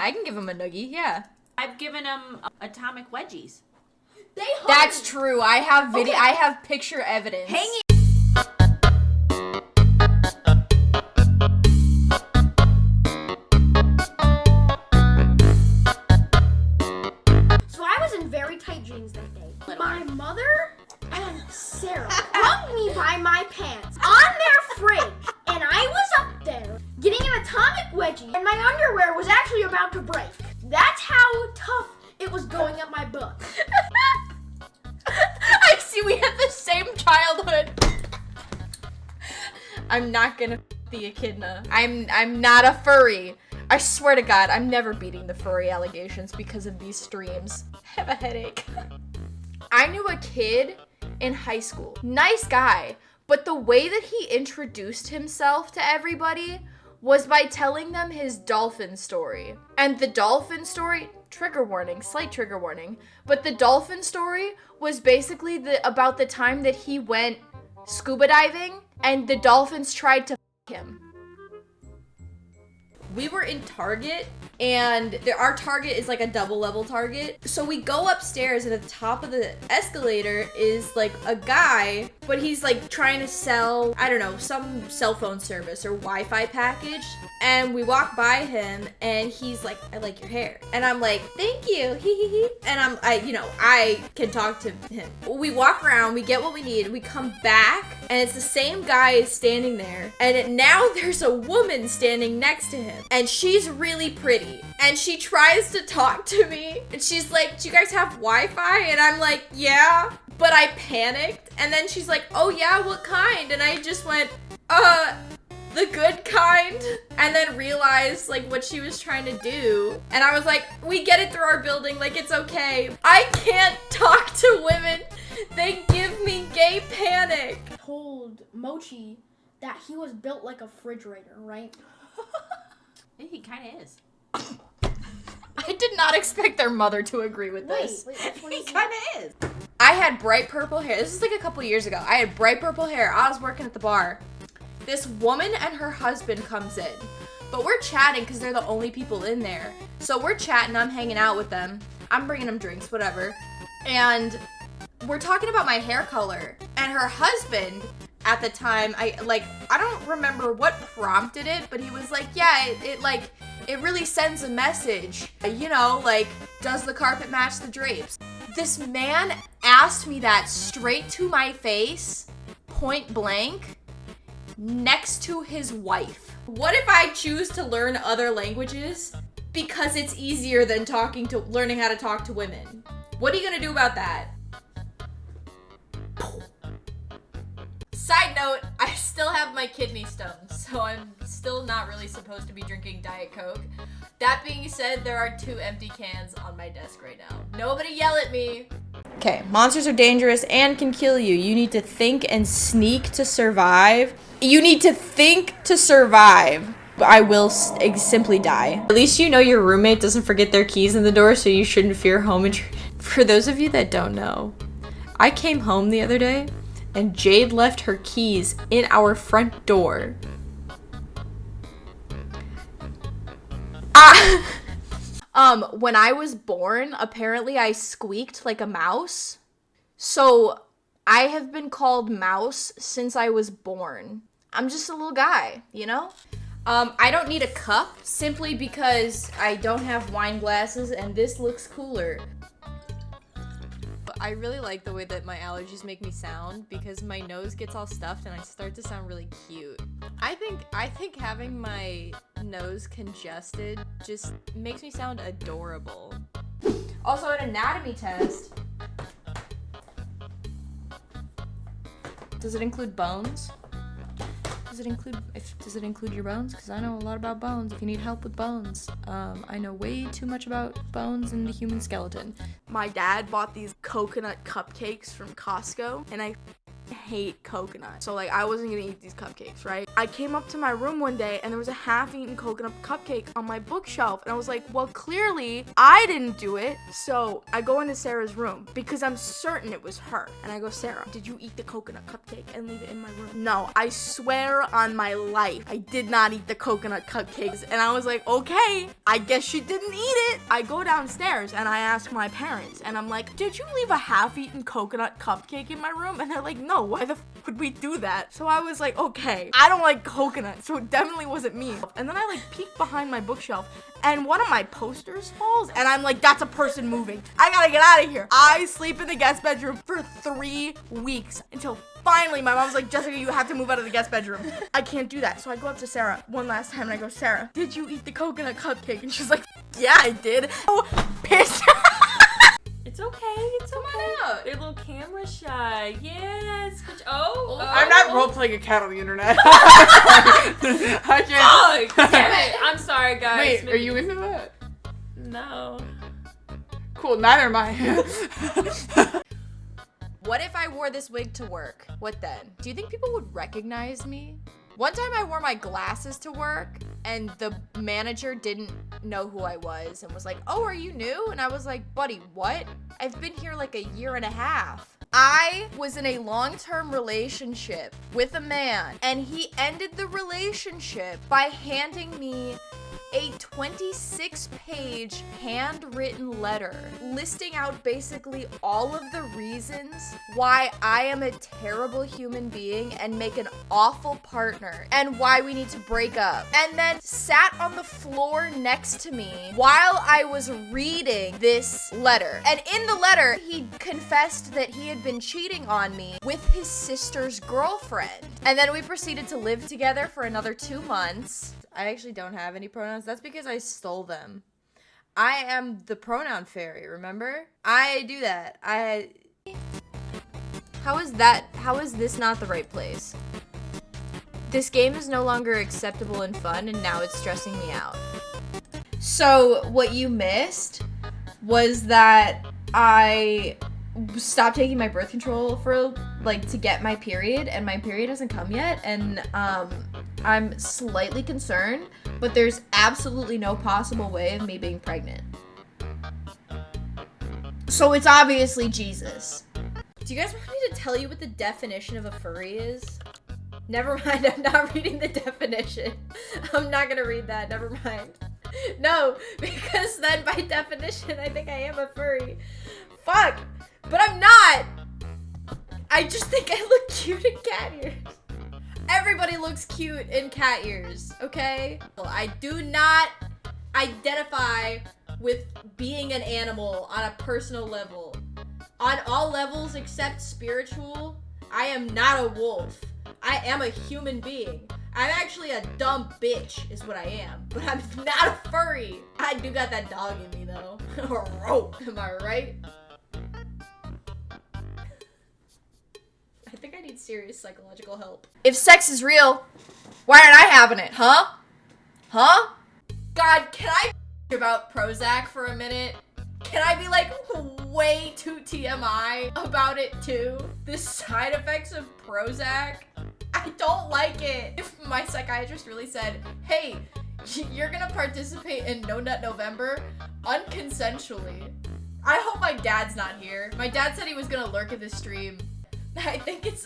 I can give him a noogie, yeah. I've given him atomic wedgies. That's true. I have video. Okay. I have picture evidence. Hanging. So I was in very tight jeans that day. My mother and Sarah hung me by my pants on their fridge, and I was up there getting an atomic wedgie, and my underwear was actually about to break. That's how tough it was going up my butt. I see we had the same childhood. I'm not gonna the echidna. I'm not a furry. I swear to God, I'm never beating the furry allegations because of these streams. I have a headache. I knew a kid in high school. Nice guy, but the way that he introduced himself to everybody was by telling them his dolphin story. And the dolphin story, trigger warning, slight trigger warning, but the dolphin story was basically about the time that he went scuba diving and the dolphins tried to him. We were in Target, and our Target is like a double level Target. So we go upstairs, and at the top of the escalator is like a guy, but he's like trying to sell, I don't know, some cell phone service or Wi-Fi package. And we walk by him, and he's like, "I like your hair." And I'm like, "Thank you, hee hee hee." And I can talk to him. We walk around, we get what we need, we come back, and it's the same guy standing there. And now there's a woman standing next to him, and she's really pretty. And she tries to talk to me, and she's like, "Do you guys have Wi-Fi?" And I'm like, "Yeah." But I panicked, and then she's like, "Oh yeah, what kind?" And I just went, the good kind, and then realized like what she was trying to do. And I was like, "We get it through our building, like it's okay." I can't talk to women. They give me gay panic. I told Mochi that he was built like a refrigerator, right? He kind of is. I did not expect their mother to agree with this. Wait, that's what He kind of is. I had bright purple hair. This is like a couple years ago. I had bright purple hair. I was working at the bar. This woman and her husband comes in, but we're chatting because they're the only people in there. So we're chatting, I'm hanging out with them. I'm bringing them drinks, whatever. And we're talking about my hair color. And her husband, at the time, I don't remember what prompted it, but he was like, "Yeah, it really sends a message. Does the carpet match the drapes?" This man asked me that straight to my face, point blank, next to his wife. What if I choose to learn other languages because it's easier than learning how to talk to women? What are you gonna do about that? Side note, I still have my kidney stones, so I'm still not really supposed to be drinking Diet Coke. That being said, there are 2 empty cans on my desk right now. Nobody yell at me. Okay, monsters are dangerous and can kill you. You need to think and sneak to survive. You need to think to survive. I will simply die. At least you know your roommate doesn't forget their keys in the door, so you shouldn't fear home intrusion. For those of you that don't know, I came home the other day, and Jade left her keys in our front door. When I was born, apparently I squeaked like a mouse. So I have been called Mouse since I was born. I'm just a little guy, you know? I don't need a cup simply because I don't have wine glasses and this looks cooler. I really like the way that my allergies make me sound because my nose gets all stuffed and I start to sound really cute. I think having my nose congested just makes me sound adorable. Also, an anatomy test. Does it include bones? Does it include your bones? Because I know a lot about bones. If you need help with bones, I know way too much about bones and the human skeleton. My dad bought these coconut cupcakes from Costco, and I hate coconut. So like I wasn't gonna eat these cupcakes, right? I came up to my room one day and there was a half-eaten coconut cupcake on my bookshelf. And I was like, well, clearly I didn't do it. So I go into Sarah's room because I'm certain it was her. And I go, Sarah, did you eat the coconut cupcake and leave it in my room? No, I swear on my life, I did not eat the coconut cupcakes. And I was like, okay, I guess she didn't eat it. I go downstairs and I ask my parents and I'm like, did you leave a half-eaten coconut cupcake in my room? And they're like, no, why the would we do that? So I was like, okay, I don't like coconut, so it definitely wasn't me. And then I like peek behind my bookshelf and one of my posters falls and I'm like, that's a person moving. I gotta get out of here. I sleep in the guest bedroom for 3 weeks until finally my mom's like, Jessica, you have to move out of the guest bedroom. I can't do that. So I go up to Sarah one last time and I go, Sarah, did you eat the coconut cupcake? And she's like, yeah, I did. Oh, pissed. It's okay. It's okay. Come on out. They're a little camera shy. Yes. Oh. I'm not role-playing a cat on the internet. I can't. Oh, damn it. I'm sorry, guys. Wait, are you into that? No. Cool, neither am I. What if I wore this wig to work? What then? Do you think people would recognize me? One time I wore my glasses to work and the manager didn't know who I was and was like, oh, are you new? And I was like, buddy, what? I've been here like a year and a half. I was in a long-term relationship with a man and he ended the relationship by handing me a 26-page handwritten letter listing out basically all of the reasons why I am a terrible human being and make an awful partner and why we need to break up. And then sat on the floor next to me while I was reading this letter. And in the letter, he confessed that he had been cheating on me with his sister's girlfriend. And then we proceeded to live together for another 2 months. I actually don't have any pronouns. That's because I stole them. I am the pronoun fairy, remember? I do that. How is this not the right place? This game is no longer acceptable and fun, and now it's stressing me out. So, what you missed was that I stopped taking my birth control for, like, to get my period, and my period hasn't come yet, and, I'm slightly concerned, but there's absolutely no possible way of me being pregnant. So it's obviously Jesus. Do you guys want me to tell you what the definition of a furry is? Never mind, I'm not reading the definition. I'm not gonna read that, never mind. No, because then by definition, I think I am a furry. Fuck, but I'm not. I just think I look cute in cat ears. Everybody looks cute in cat ears, okay? Well, I do not identify with being an animal on a personal level. On all levels except spiritual, I am not a wolf. I am a human being. I'm actually a dumb bitch is what I am, but I'm not a furry. I do got that dog in me though. Am I right? I think I need serious psychological help. If sex is real, why aren't I having it, huh? Huh? God, can I about Prozac for a minute? Can I be like way too TMI about it too? The side effects of Prozac? I don't like it. If my psychiatrist really said, hey, you're gonna participate in No Nut November unconsensually. I hope my dad's not here. My dad said he was gonna lurk at the stream. I think it's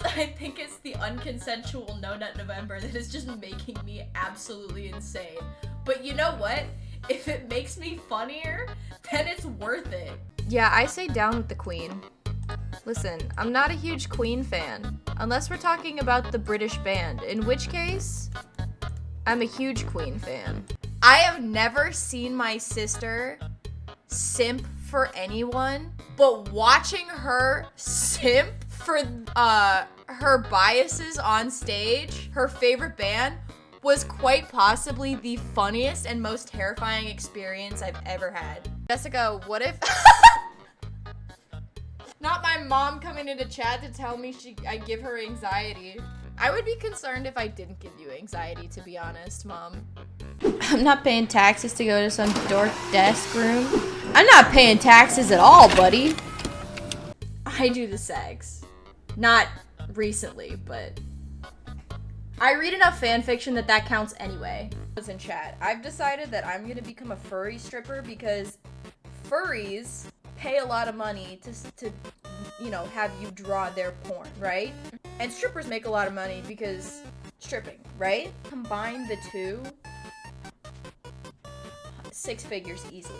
the unconsensual No Nut November that is just making me absolutely insane. But you know what? If it makes me funnier, then it's worth it. Yeah, I say down with the Queen. Listen, I'm not a huge Queen fan, unless we're talking about the British band, in which case, I'm a huge Queen fan. I have never seen my sister simp for anyone, but watching her simp for her biases on stage, her favorite band, was quite possibly the funniest and most terrifying experience I've ever had. Jessica, what if... Not my mom coming into chat to tell me I give her anxiety. I would be concerned if I didn't give you anxiety, to be honest, Mom. I'm not paying taxes to go to some dork desk room. I'm not paying taxes at all, buddy. I do the sex. Not recently, but I read enough fan fiction that counts anyway. In chat, I've decided that I'm gonna become a furry stripper because furries pay a lot of money to you know, have you draw their porn, right? And strippers make a lot of money because stripping, right? Combine the two, 6 figures easily.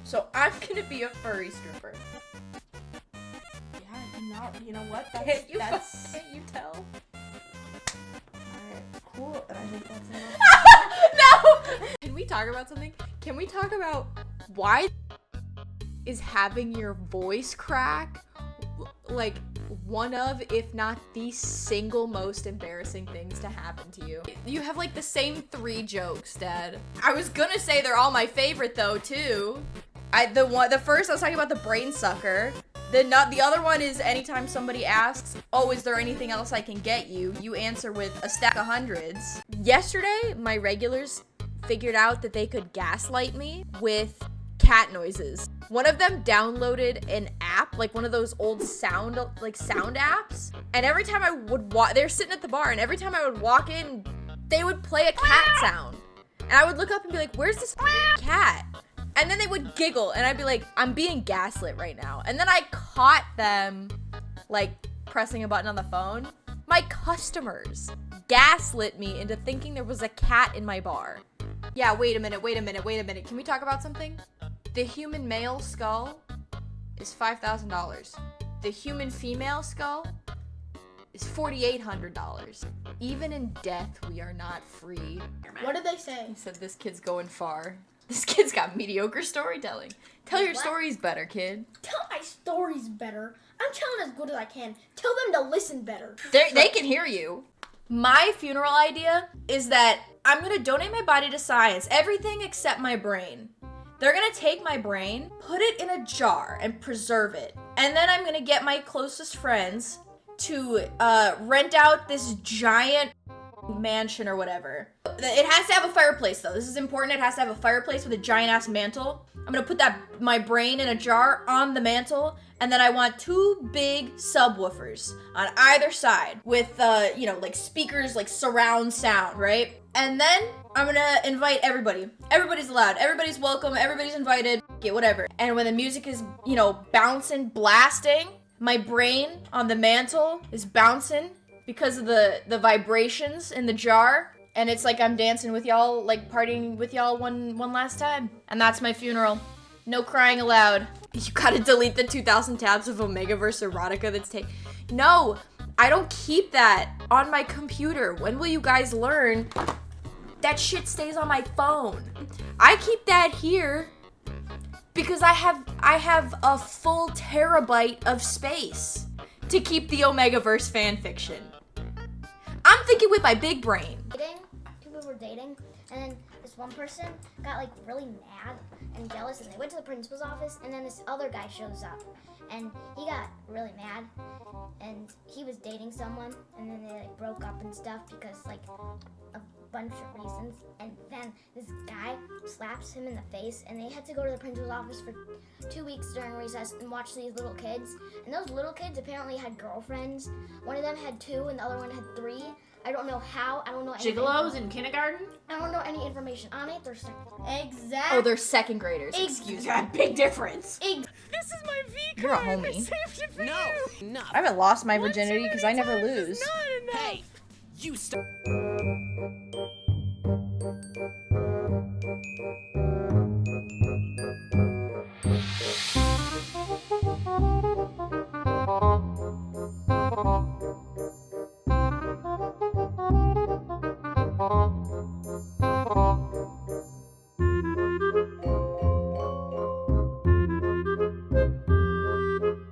So I'm gonna be a furry stripper. Yeah, you know what? Can't you tell? Alright, cool. And I think that's enough. No! Can we talk about something? Can we talk about why is having your voice crack like one of, if not the single most embarrassing things to happen to you? You have like the same 3 jokes, Dad. I was gonna say they're all my favorite though too. The first I was talking about the brain sucker. The other one is anytime somebody asks, oh, is there anything else I can get you? You answer with a stack of hundreds. Yesterday, my regulars figured out that they could gaslight me with cat noises. One of them downloaded an app, like one of those old sound apps. And every time I would they're sitting at the bar, and every time I would walk in, they would play a cat sound. And I would look up and be like, where's this cat? And then they would giggle, and I'd be like, I'm being gaslit right now. And then I caught them, like, pressing a button on the phone. My customers gaslit me into thinking there was a cat in my bar. Yeah, wait a minute. Can we talk about something? The human male skull is $5,000. The human female skull is $4,800. Even in death, we are not free. What did they say? He said this kid's going far. This kid's got mediocre storytelling. Tell your stories better, kid. Tell my stories better. I'm telling as good as I can. Tell them to listen better. They can hear you. My funeral idea is that I'm gonna donate my body to science, everything except my brain. They're gonna take my brain, put it in a jar, and preserve it. And then I'm gonna get my closest friends to rent out this giant mansion or whatever. It has to have a fireplace though. This is important. It has to have a fireplace with a giant ass mantle. I'm gonna put my brain in a jar on the mantle, and then I want 2 big subwoofers on either side with you know, like speakers, like surround sound, right? And then I'm gonna invite everybody. Everybody's allowed. Everybody's welcome. Everybody's invited. Get whatever. And when the music is, you know, bouncing, blasting, my brain on the mantle is bouncing because of the vibrations in the jar, and it's like I'm dancing with y'all, like partying with y'all one last time. And that's my funeral. No crying allowed. You gotta delete the 2,000 tabs of Omegaverse erotica that's No, I don't keep that on my computer. When will you guys learn? That shit stays on my phone. I keep that here because I have a full terabyte of space to keep the Omegaverse fanfiction. I'm thinking with my big brain. Two people were dating, and then this one person got like really mad and jealous, and they went to the principal's office, and then this other guy shows up, and he got really mad, and he was dating someone, and then they like broke up and stuff because like a bunch of reasons, and then this guy slaps him in the face, and they had to go to the principal's office for 2 weeks during recess and watch these little kids, and those little kids apparently had girlfriends. One of them had 2 and the other one had 3. I don't know how. I don't know any Gigolos in kindergarten? I don't know any information on it. They're Exactly. Oh, they're second graders. Excuse me. Got a big difference. This is my V card. You're a homie. I saved it for you. No. I haven't lost my Once virginity too because I many never times is lose. not enough. Hey, you stop.